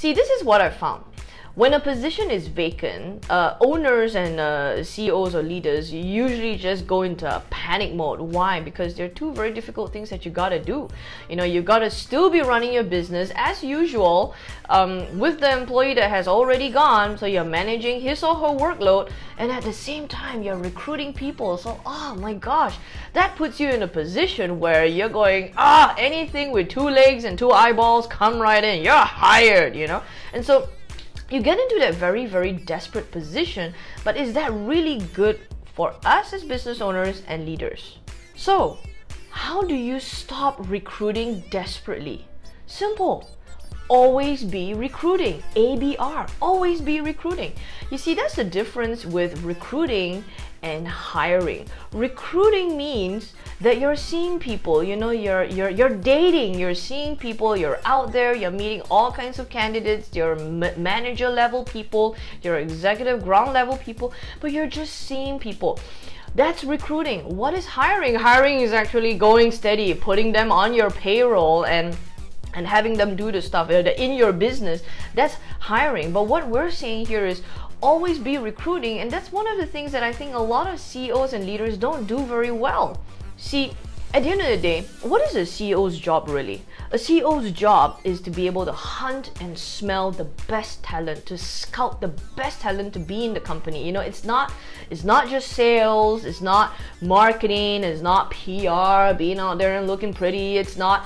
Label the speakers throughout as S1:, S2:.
S1: See, this is what I found. When a position is vacant, owners and CEOs or leaders usually just go into a panic mode. Why? Because there are two very difficult things that you gotta do. You know, you gotta still be running your business as usual with the employee that has already gone, so you're managing his or her workload, and at the same time you're recruiting people. So, oh my gosh, that puts you in a position where you're going, anything with two legs and two eyeballs, come right in, you're hired, you know. And so you get into that very, very desperate position, but is that really good for us as business owners and leaders? So, how do you stop recruiting desperately? Simple. Always be recruiting. ABR. Always be recruiting. You see, that's the difference with recruiting and hiring. Recruiting means that you're seeing people, you know, you're dating, you're seeing people, you're out there, you're meeting all kinds of candidates, you're manager level people, you're executive ground level people, but you're just seeing people. That's recruiting. What is hiring? Hiring is actually going steady, putting them on your payroll and having them do the stuff in your business. That's hiring. But what we're saying here is always be recruiting, and that's one of the things that I think a lot of CEOs and leaders don't do very well. See, at the end of the day, what is a CEO's job really? A CEO's job is to be able to hunt and smell the best talent, to scout the best talent to be in the company. You know, it's not just sales, it's not marketing, it's not PR, being out there and looking pretty, it's not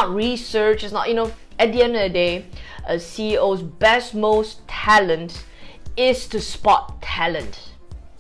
S1: research, it's not, you know, at the end of the day, a CEO's best, most talent is to spot talent.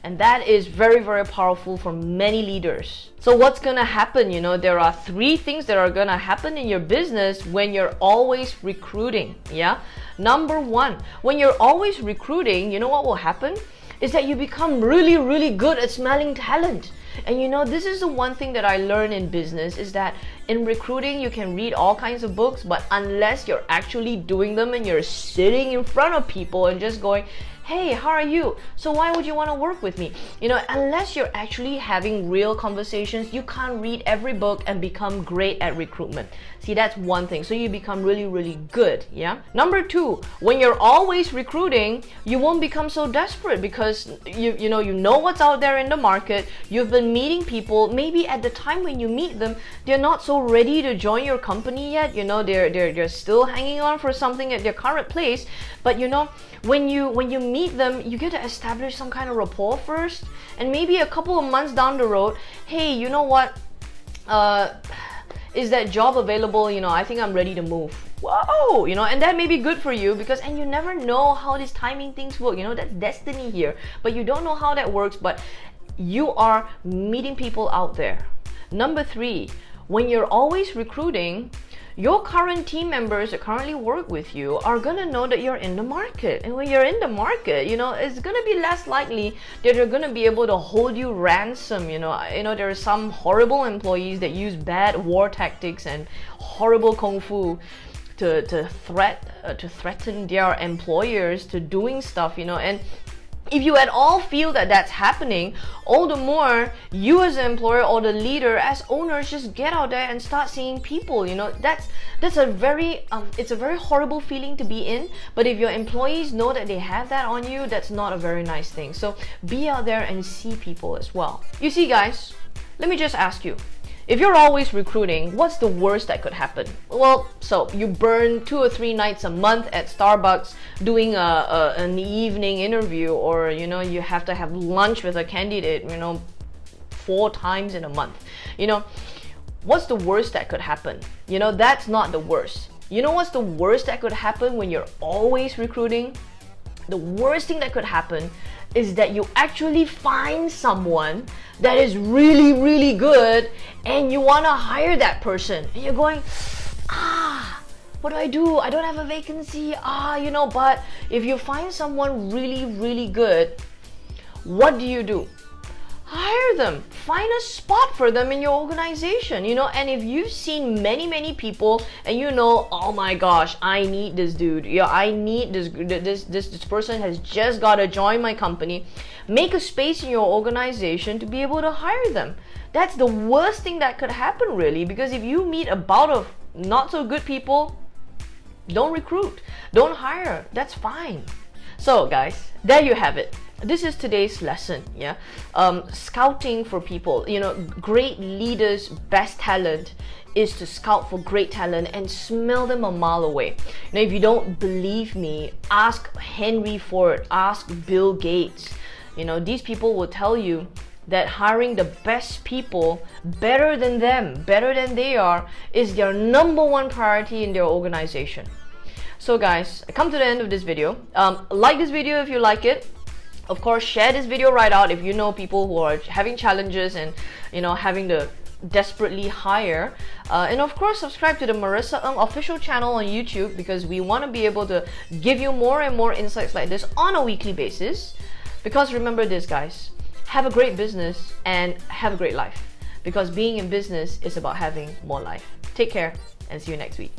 S1: And that is very, very powerful for many leaders. So what's gonna happen? You know, there are three things that are gonna happen in your business when you're always recruiting. Yeah. Number one, when you're always recruiting, you know what will happen? Is that you become really, really good at smelling talent. And you know, this is the one thing that I learned in business, is that in recruiting, you can read all kinds of books, but unless you're actually doing them and you're sitting in front of people and just going, hey, how are you? So why would you want to work with me? You know, unless you're actually having real conversations, you can't read every book and become great at recruitment. See, that's one thing. So you become really, really good, yeah? Number two, when you're always recruiting, you won't become so desperate because you know what's out there in the market. You've been meeting people. Maybe at the time when you meet them, they're not so ready to join your company yet. You know, they're still hanging on for something at their current place. But you know, when you meet them, you get to establish some kind of rapport first, and maybe a couple of months down the road, hey, you know what, is that job available? You know, I think I'm ready to move. Whoa, you know, and that may be good for you because, and you never know how these timing things work. You know, that's destiny here, but you don't know how that works, but you are meeting people out there. Number three, when you're always recruiting, your current team members that currently work with you are gonna know that you're in the market. And when you're in the market, you know, it's gonna be less likely that they're gonna be able to hold you ransom. You know, there are some horrible employees that use bad war tactics and horrible kung fu to threaten their employers to doing stuff, you know. And if you at all feel that that's happening, all the more you as an employer or the leader as owners just get out there and start seeing people. You know, that's a very it's a very horrible feeling to be in. But if your employees know that they have that on you, that's not a very nice thing. So be out there and see people as well. You see, guys, let me just ask you. If you're always recruiting, what's the worst that could happen? Well, so you burn 2 or 3 nights a month at Starbucks doing an evening interview, or you know, you have to have lunch with a candidate, you know, 4 times in a month. You know, what's the worst that could happen? You know, that's not the worst. You know what's the worst that could happen when you're always recruiting? The worst thing that could happen is that you actually find someone that is really, really good and you want to hire that person. And you're going, what do? I don't have a vacancy. You know, but if you find someone really, really good, what do? Hire them. Find a spot for them in your organization, you know. And if you've seen many people and you know, oh my gosh, I need this dude, yeah, I need this person has just got to join my company, make a space in your organization to be able to hire them. That's the worst thing that could happen, really, because if you meet a bout of not so good people, Don't recruit, don't hire. That's fine. So guys, there you have it. This is today's lesson. Yeah, scouting for people. You know, great leaders' best talent is to scout for great talent and smell them a mile away. Now, if you don't believe me, ask Henry Ford, ask Bill Gates. You know, these people will tell you that hiring the best people better than them, better than they are, is their #1 priority in their organization. So guys, I come to the end of this video. Like this video if you like it. Of course, share this video right out if you know people who are having challenges and, you know, having to desperately hire. And of course, subscribe to the Maresa Ng official channel on YouTube, because we want to be able to give you more and more insights like this on a weekly basis. Because remember this, guys, have a great business and have a great life, because being in business is about having more life. Take care and see you next week.